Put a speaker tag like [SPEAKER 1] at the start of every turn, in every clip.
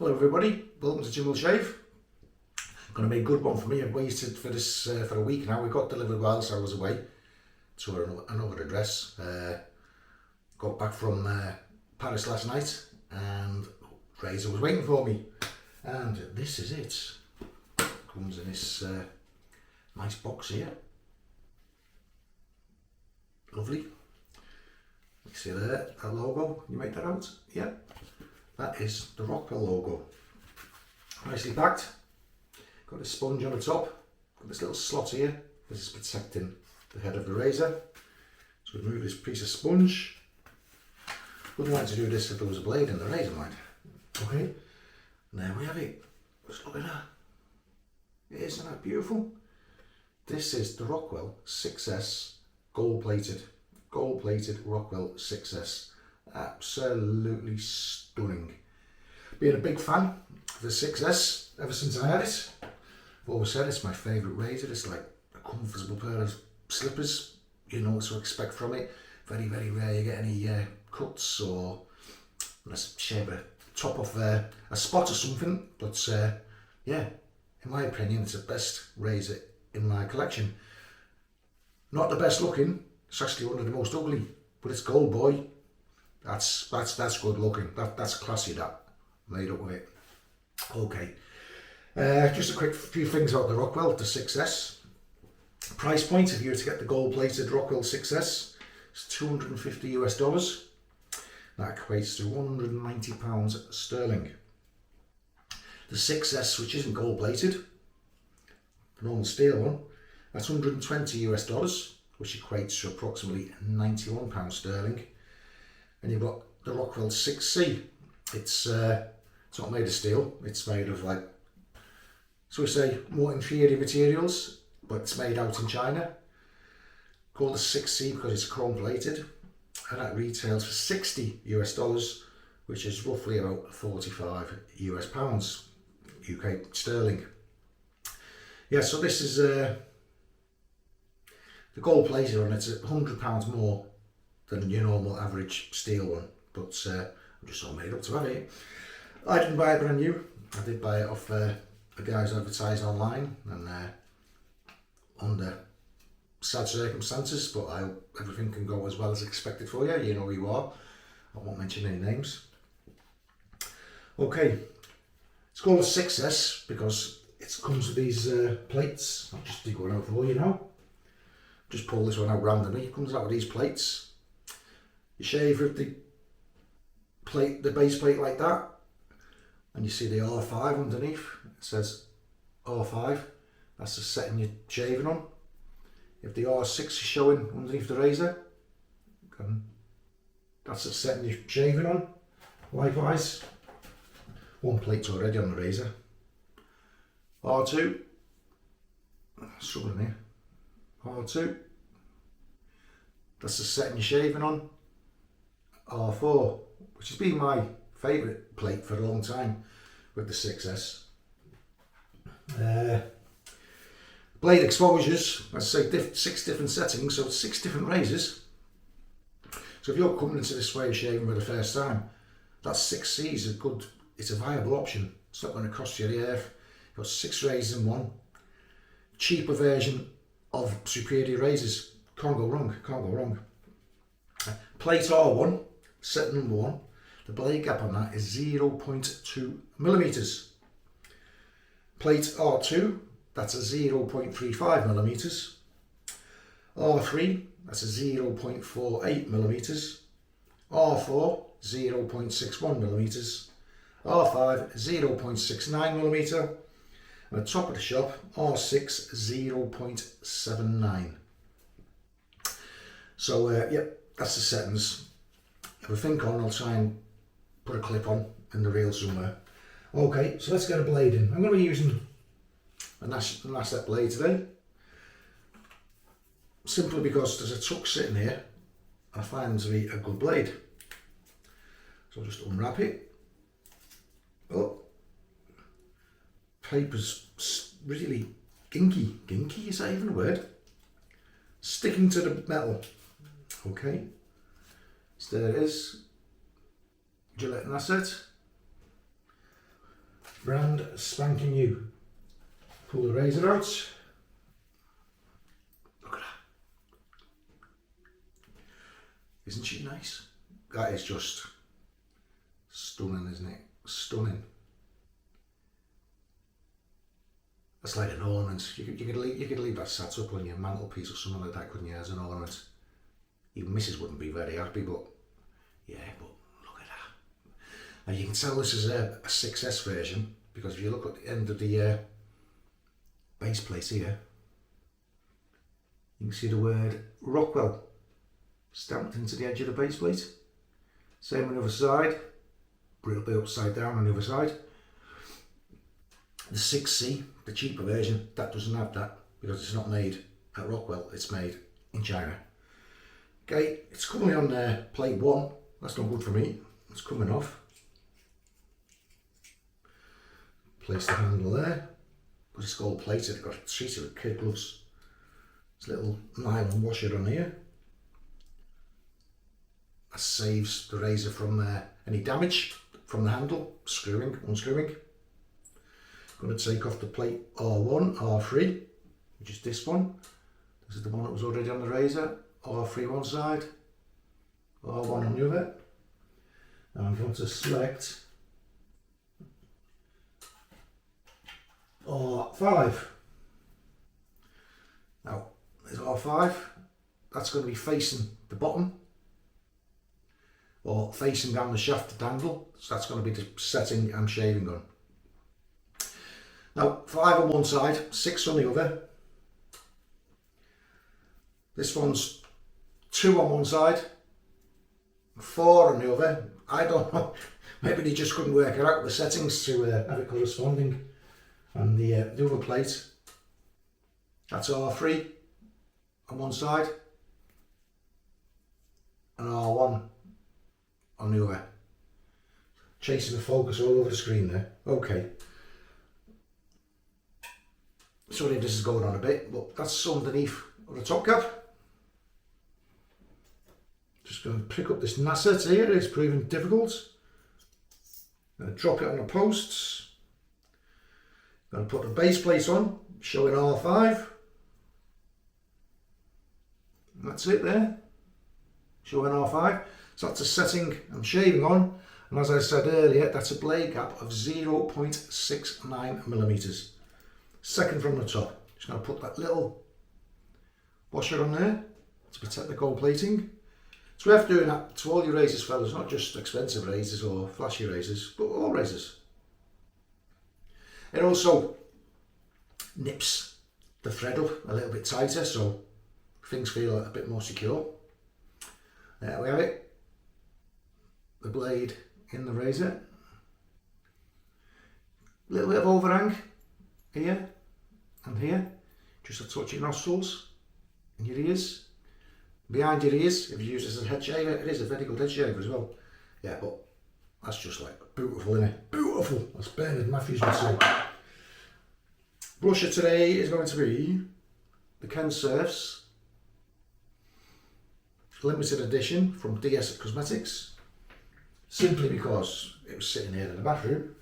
[SPEAKER 1] Hello everybody, welcome to Jim Will Shave. Going to be a good one for me. I've waited for this for a week now. We got delivered whilst I was away to another address. Got back from Paris last night and Razor was waiting for me. And this is it. Comes in this nice box here. Lovely. You see there, that logo, can you make that out? Yeah. That is the Rockwell logo. Nicely packed. Got this sponge on the top. Got this little slot here. This is protecting the head of the razor. So we remove this piece of sponge. Wouldn't like to do this if there was a blade in the razor, mind. Okay. And there we have it. Just look at that. Isn't that beautiful? This is the Rockwell 6S gold plated Rockwell 6S. Absolutely stunning. Being a big fan of the 6S ever since I had it. I've always said it's my favourite razor. It's like a comfortable pair of slippers. You know what to expect from it. Very, very rare you get any cuts or let's shave a top off a spot or something. But yeah, in my opinion, it's the best razor in my collection. Not the best looking. It's actually one of the most ugly. But it's gold, boy. That's good looking. That's classy. That made up with it. Okay. Just a quick few things about the Rockwell, the 6S. Price point if you were to get the gold plated Rockwell 6S, it's $250 US. That equates to £190 sterling. The 6S, which isn't gold plated, the normal steel one, that's $120 US, which equates to approximately £91 sterling. And you've got the Rockwell 6C. It's not made of steel. It's made of like, so we say, more inferior materials, but it's made out in China. Called the 6C because it's chrome plated, and that retails for $60 US, which is roughly about 45 US pounds, UK sterling. Yeah, so this is the gold plated one. It's £100 more than your normal average steel one, but I'm just all made up to have it. I didn't buy it brand new. I did buy it off the guys advertised online, and under sad circumstances, but I hope everything can go as well as expected for you. You know who you are. I won't mention any names. Okay, it's called a 6S because it comes with these plates. I'll just dig one out for you now. Just pull this one out randomly. It comes out with these plates. You shave with the plate, the base plate like that, and you see the R5 underneath. It says R5. That's the setting you're shaving on. If the R6 is showing underneath the razor, that's the setting you're shaving on. Likewise, one plate's already on the razor. R2, struggling here. R2, that's the setting you're shaving on. R4, which has been my favourite plate for a long time with the 6S. Blade exposures, as I say, 6 different settings, so 6 different razors. So if you're coming into this way of shaving for the first time, that 6C is it's a viable option. It's not going to cost you the earth. You've got 6 razors in one. Cheaper version of superior razors. Can't go wrong, can't go wrong. Plate R1, set number 1, the blade gap on that is 0.2 millimeters. Plate R2, that's a 0.35 millimeters. R3, that's a 0.48 millimeters. R4, 0.61 millimeters. R5, 0.69 millimeter. And the top of the shop, R6, 0.79. So, yep, that's the settings. If I think on, I'll try and put a clip on in the reel somewhere. Okay, so let's get a blade in. I'm going to be using a Nasset blade today. Simply because there's a tuck sitting here. I find them to be a good blade. So I'll just unwrap it. Oh, paper's really ginky. Ginky, is that even a word? Sticking to the metal. Okay, so there it is. Gillette Nasset. brand spanking new. Pull the razor out. Look at that. Isn't she nice? That is just stunning, isn't it? Stunning. That's like an ornament. You could leave that sat up on your mantelpiece or something like that, couldn't you, as an ornament? Even Mrs. wouldn't be very happy, but yeah, but look at that. And you can tell this is a 6S version, because if you look at the end of the base plate here, you can see the word Rockwell stamped into the edge of the base plate. Same on the other side, a little bit upside down on the other side. The 6C, the cheaper version, that doesn't have that because it's not made at Rockwell, it's made in China. Okay, it's currently on plate 1, that's not good for me, it's coming off. Place the handle there, because it's gold plated, I've got to treat it with kid gloves. There's a little nylon washer on here. That saves the razor from any damage from the handle, unscrewing. I'm going to take off the plate R1, R3, which is this one. This is the one that was already on the razor. R3 one side, R1 on the other. And I'm going to select R5. Now, there's R5. That's going to be facing the bottom, or facing down the shaft of the handle. So that's going to be the setting I'm shaving on. Now, 5 on one side, 6 on the other. This one's 2 on one side, 4 on the other. I don't know, maybe they just couldn't work it out with the settings to have it corresponding. And the other plate, that's R3 on one side and R1 on the other. Chasing the focus all over the screen there. Okay. Sorry if this is going on a bit, but that's underneath the top cap. Just going to pick up this nasset here, it's proving difficult. Going to drop it on the posts. Going to put the base plate on, showing R5. And that's it there, showing R5. So that's a setting I'm shaving on. And as I said earlier, that's a blade gap of 0.69 millimeters. Second from the top. Just going to put that little washer on there to protect the gold plating. It's worth doing that to all your razors, fellas, not just expensive razors or flashy razors, but all razors. It also nips the thread up a little bit tighter, so things feel a bit more secure. There we have it. The blade in the razor. A little bit of overhang here and here, just to touch your nostrils and your ears. Behind your ears, if you use this as a head shaver, it is a very good head shaver as well. Yeah, but that's just like beautiful, isn't it? Beautiful, as Bernard Matthews would say. Blusher today is going to be the Ken Surfs limited edition from DS Cosmetics, simply because it was sitting here in the bathroom.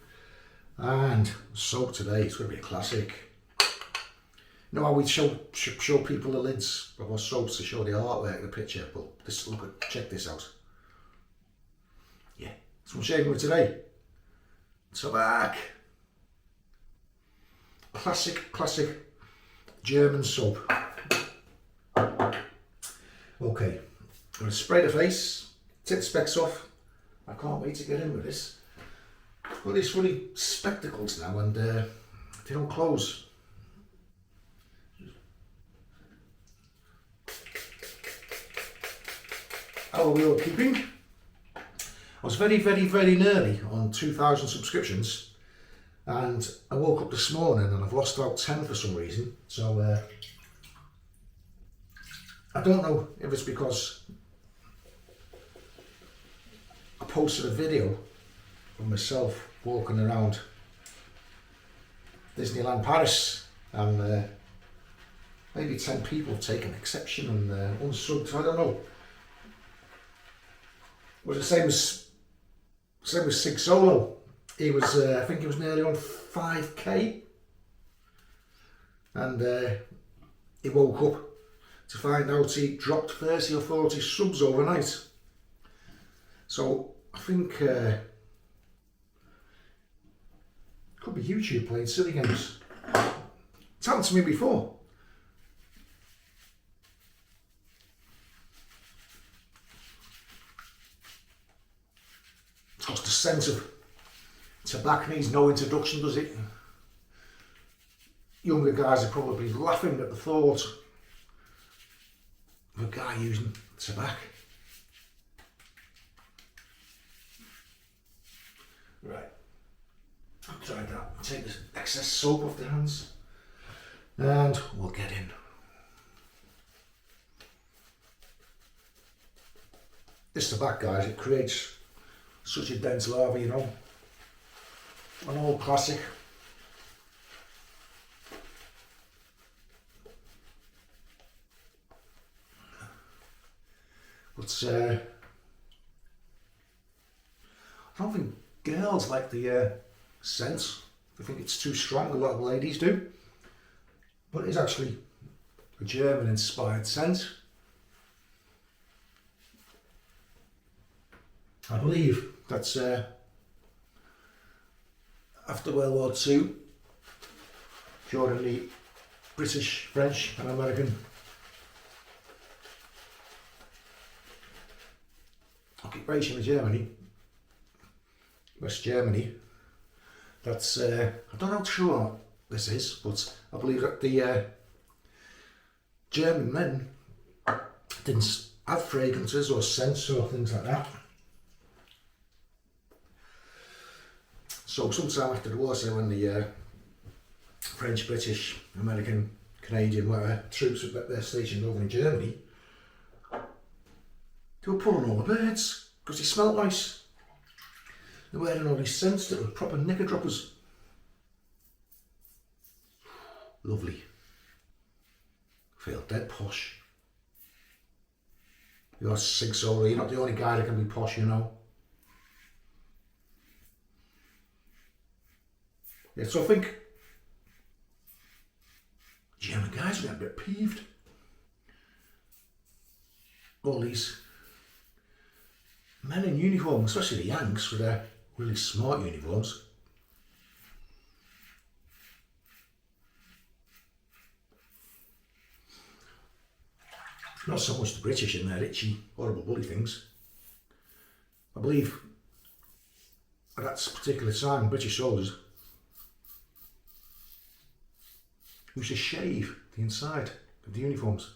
[SPEAKER 1] And soap today, it's going to be a classic. You know how we show people the lids of our soaps to show the artwork of the picture? Well, check this out. Yeah, that's what I'm shaving with today. Tabac. Classic German soap. Okay, I'm going to spray the face, take the specs off. I can't wait to get in with this. Got these funny spectacles now and they don't close. How are we all keeping? I was very nearly on 2,000 subscriptions, and I woke up this morning and I've lost about 10 for some reason. So I don't know if it's because I posted a video of myself walking around Disneyland Paris, and maybe 10 people have taken exception and unsubbed. I don't know. It was the same as Sig Solo. He was, I think he was nearly on 5k, and he woke up to find out he dropped 30 or 40 subs overnight. So I think could be YouTube playing silly games. It's happened to me before. Of course, the scent of Tabac needs no introduction, does it? Younger guys are probably laughing at the thought of a guy using Tabac. Right, I've tried that. Take this excess soap off the hands and we'll get in. This Tabac, guys, it creates such a dense lava, you know. An old classic. But I don't think girls like the scent. I think it's too strong, a lot of ladies do. But it's actually a German inspired scent. I believe that's after World War II, during the British, French and American occupation of Germany, West Germany. That's, I don't know how true this is, but I believe that the German men didn't have fragrances or scents or things like that. So sometime after the war, so when the French, British, American, Canadian, whatever troops were stationed over in Germany, they were pulling all the birds because they smelled nice. They were wearing all these scents that were proper knicker droppers. Lovely. Feel dead posh. You're a sig solo, you're not the only guy that can be posh, you know. Yeah, so I think German guys are getting a bit peeved. All these men in uniform, especially the Yanks with their really smart uniforms. Not so much the British in their itchy, horrible bully things. I believe at that particular time, British soldiers used to shave the inside of the uniforms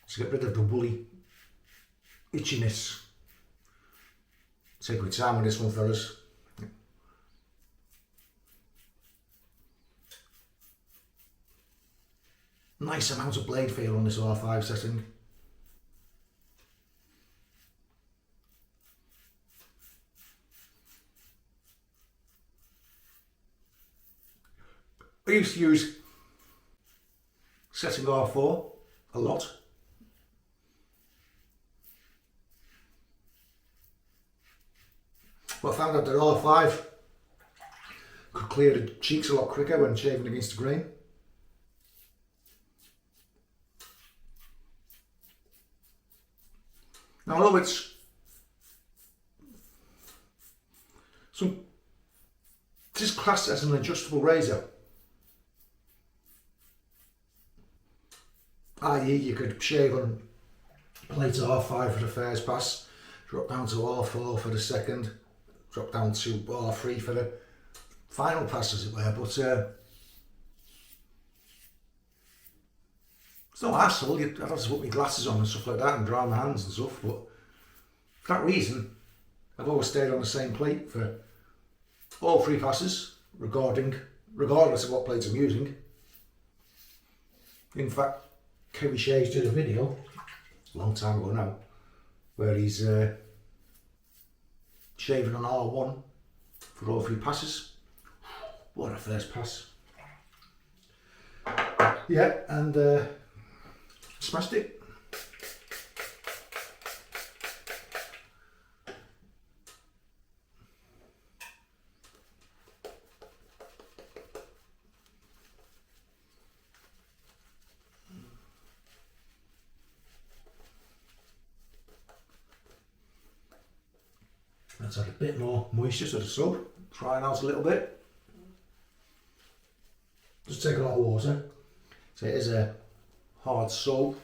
[SPEAKER 1] to get rid of the woolly itchiness. Take my time with this one, fellas. Nice amount of blade feel on this R5 setting. I used to use setting R4 a lot. But I found out that R5 could clear the cheeks a lot quicker when shaving against the grain. Now, although it's this is classed as an adjustable razor, i.e. you could shave on plate R5 for the first pass, drop down to R4 for the second, drop down to R3 for the final pass, as it were, but it's no hassle. I'd have to put my glasses on and stuff like that and dry my hands and stuff, but for that reason I've always stayed on the same plate for all three passes, regardless of what plates I'm using. In fact, Kevin Shays did a video a long time ago now where he's shaving on R1 for all three passes. What a first pass. Yeah, and smashed it. Let's add a bit more moisture to the soap, drying out a little bit. Just take a lot of water. So it is a hard soap.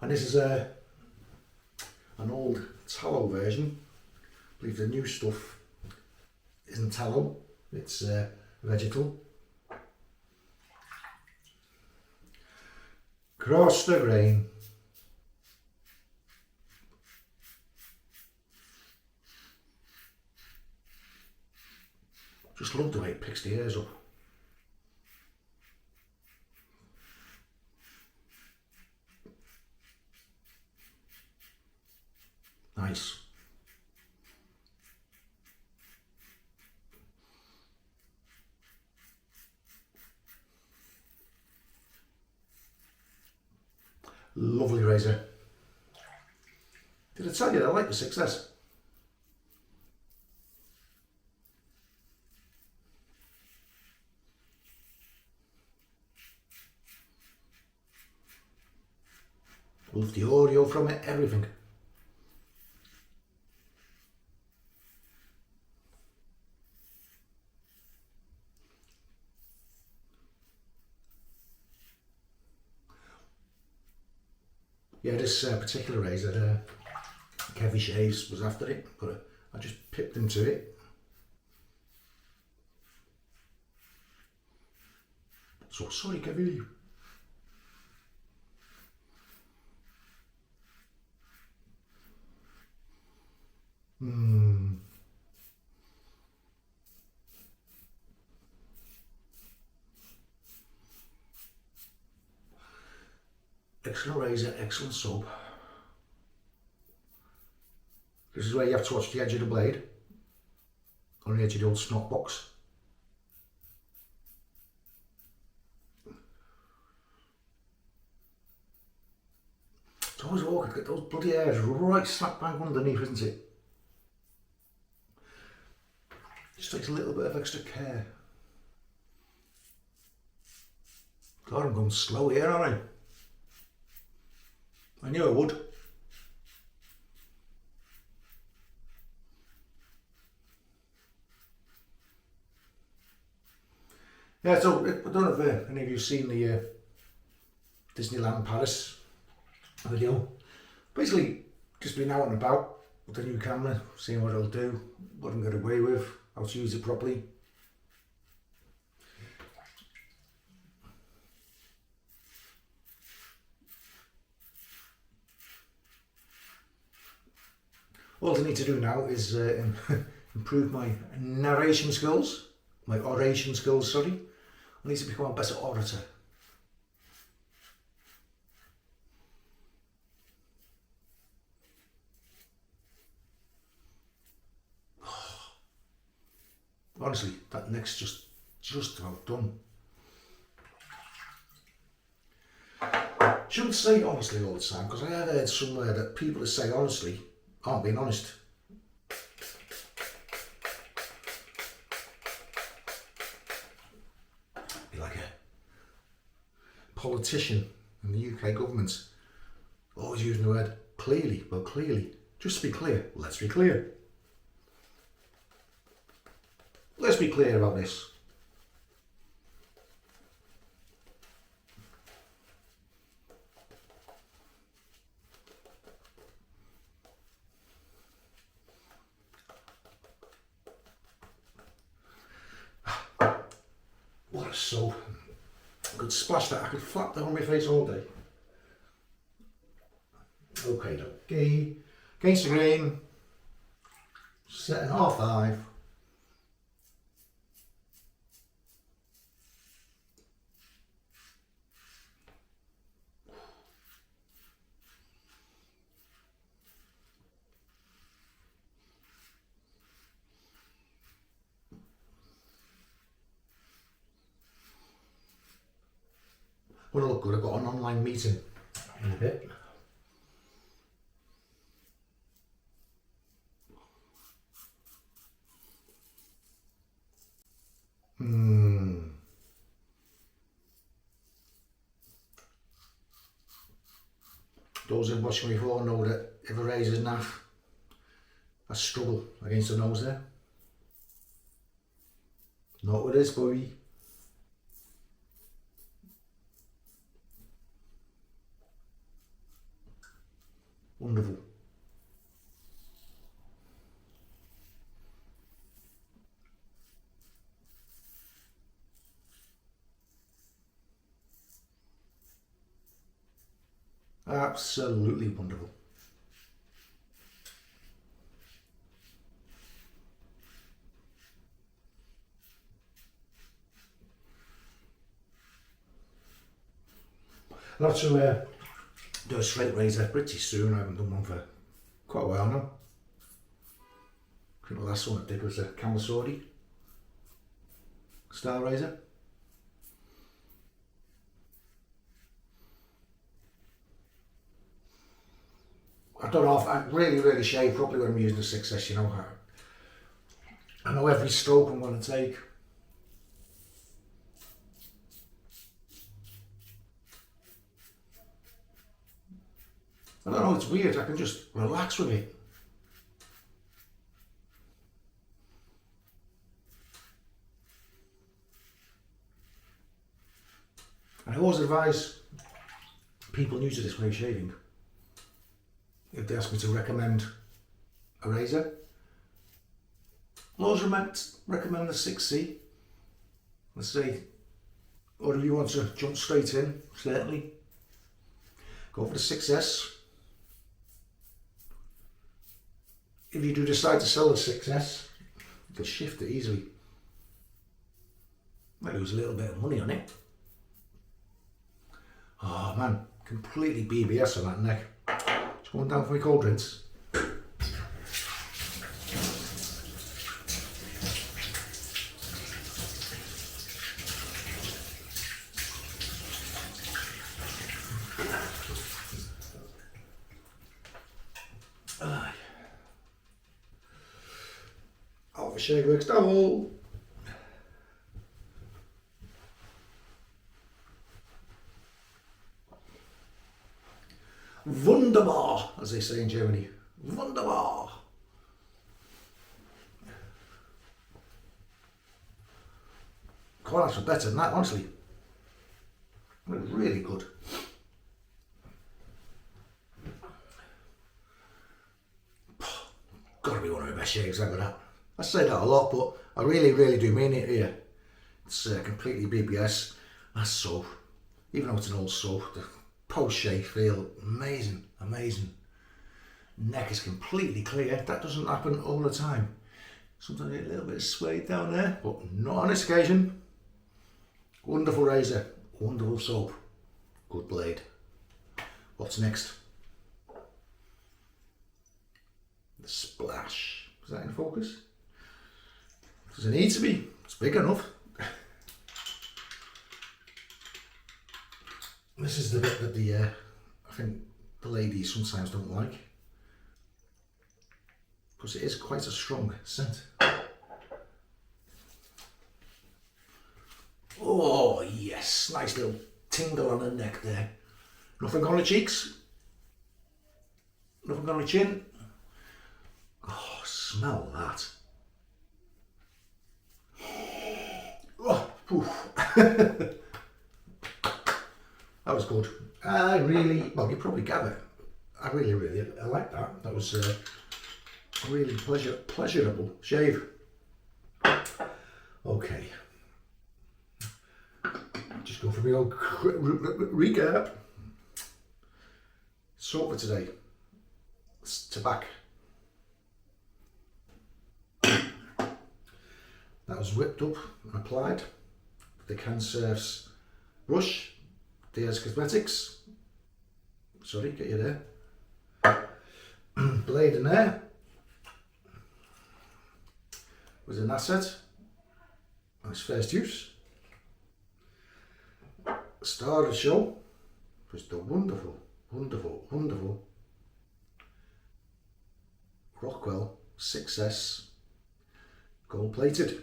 [SPEAKER 1] And this is an old tallow version. I believe the new stuff isn't tallow, it's vegetal. Cross the grain. Just love the way it picks the hairs up. Nice. Lovely razor. Did I tell you I like the success? Love the audio from it, everything. Yeah, this particular razor, Kevy Shaves was after it, but I just pipped him to it. So sorry, Kevy. Excellent razor, excellent soap. This is where you have to watch the edge of the blade, on the edge of the old snot box. It's always awkward, get those bloody hairs right slap bang underneath, isn't it? Just takes a little bit of extra care. God, I'm going slow here, aren't I knew I would. Yeah, so I don't know if any of you have seen the Disneyland Paris video. Basically, just been out and about with the new camera, seeing what it'll do, what I'm get away with, how to use it properly. All I need to do now is improve my narration skills, my oration skills, sorry. I need to become a better orator. Honestly, that neck's just about done. Shouldn't say honestly all the time, because I have heard somewhere that people that say honestly aren't being honest. Be like a politician in the UK government, always using the word clearly. Well, clearly, just to be clear, let's be clear. Let's be clear about this. What a soap. I could splash that, I could flap that on my face all day. Okay, against the grain, setting R5. Want to look good, I've got an online meeting in a bit. Those who've watched me before know that if a razor's naff, I struggle against the nose there. Not with this, boy. Wonderful. Absolutely wonderful. I'll have to do a straight razor pretty soon. I haven't done one for quite a while now. I think the last one I did was a Carat style razor. I don't know if I really shave properly when I'm using the 6S, you know. I know every stroke I'm going to take. I don't know, it's weird, I can just relax with it. I always advise people new to this way of shaving, if they ask me to recommend a razor, I always recommend the 6C. Let's say, or if you want to jump straight in, certainly, go for the 6S. If you do decide to sell the 6S, you can shift it easily. Might lose a little bit of money on it. Oh man, completely BBS on that neck. Just going down for my cold drinks. Alpha Shave Works double. Wunderbar, as they say in Germany. Wunderbar. Quite actually better than that, honestly. Really good. Gotta be one of the best shaves ever, that. I say that a lot, but I really do mean it here. It's completely BBS. That soap, even though it's an old soap, the post-shave feel amazing. Neck is completely clear. That doesn't happen all the time. Sometimes I get a little bit of suede down there, but not on this occasion. Wonderful razor, wonderful soap, good blade. What's next? The splash. Is that in focus? Does it need to be? It's big enough. This is the bit that I think the ladies sometimes don't like, because it is quite a strong scent. Oh yes, nice little tingle on the neck there. Nothing on the cheeks, nothing on the chin. Oh, smell that. Oh, poof. That was good. Well, you probably gather, I like that. That was a really pleasurable shave. Okay. Just go for the old recap. Soap for today. It's Tabac. That was whipped up and applied with the Cancerf's brush. There's Cosmetics. Sorry, get you there. Blade in there. Was an asset. Nice first use. star of the show was the wonderful, wonderful, wonderful Rockwell 6S gold plated.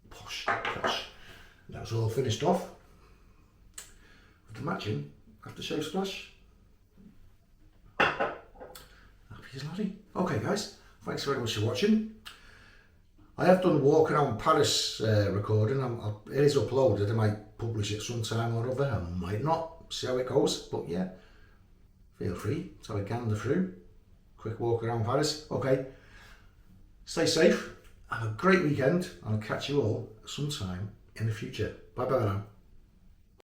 [SPEAKER 1] Posh, posh. That's all finished off with the matching aftershave splash. Happy as Larry. Okay guys, thanks very much for watching. I have done walk around Paris recording. It is uploaded. I might publish it sometime or other. I might not. See how it goes. But yeah, feel free to have a gander through. Quick walk around Paris. Okay. Stay safe. Have a great weekend. And I'll catch you all sometime in the future. Bye bye now.